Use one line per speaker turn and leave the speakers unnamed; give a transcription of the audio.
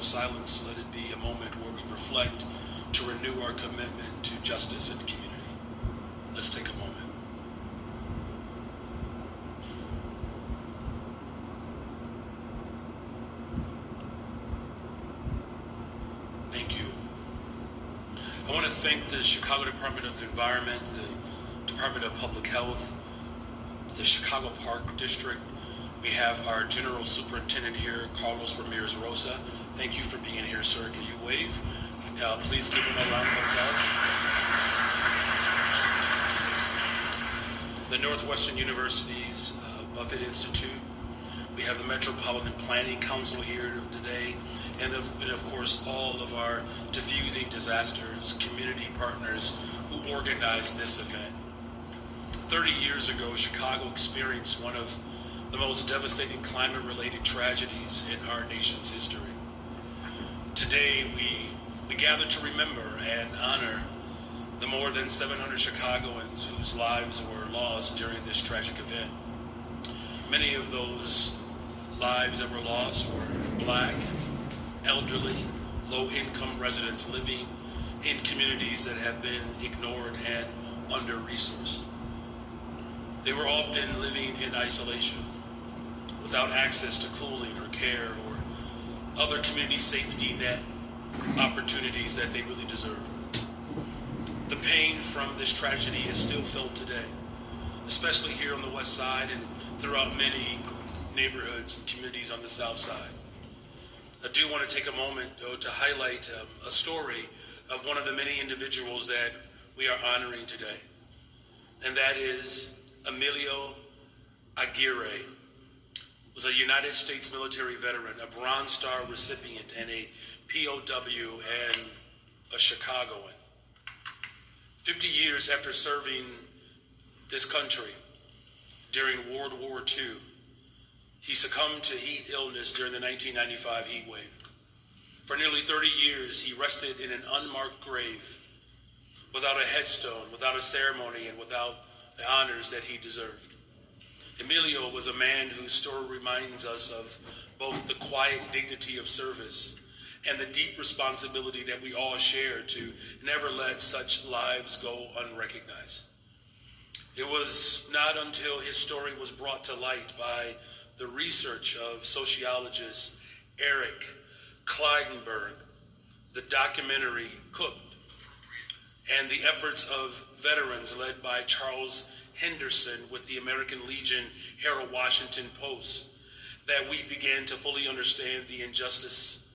silence, let it be a moment where we reflect to renew our commitment to justice and community. Let's take a moment. Thank you. I want to thank the Chicago Department of Environment, the Department of Public Health, the Chicago Park District. We have our General Superintendent here, Carlos Ramirez Rosa. Thank you for being here, sir. Can you wave? Please give him a round of applause. The Northwestern University's Buffett Institute. We have the Metropolitan Planning Council here today, and of course all of our diffusing disasters community partners who organized this event. 30 years ago, Chicago experienced one of the most devastating climate-related tragedies in our nation's history. Today, we gather to remember and honor the more than 700 Chicagoans whose lives were lost during this tragic event. Many of those lives that were lost were Black, elderly, low-income residents living in communities that have been ignored and under-resourced. They were often living in isolation, without access to cooling or care or other community safety net opportunities that they really deserve. The pain from this tragedy is still felt today, especially here on the West Side and throughout many neighborhoods and communities on the South Side. I do want to take a moment, though, to highlight a story of one of the many individuals that we are honoring today, and that is Emilio Aguirre. Was a United States military veteran, a Bronze Star recipient, and a POW and a Chicagoan. 50 years after serving this country during World War II, he succumbed to heat illness during the 1995 heat wave. For nearly 30 years, he rested in an unmarked grave, without a headstone, without a ceremony, and without the honors that he deserved. Emilio was a man whose story reminds us of both the quiet dignity of service and the deep responsibility that we all share to never let such lives go unrecognized. It was not until his story was brought to light by the research of sociologist Eric Klinenberg, the documentary Cooked, and the efforts of veterans led by Charles Henderson with the American Legion Harold Washington Post, that we began to fully understand the injustice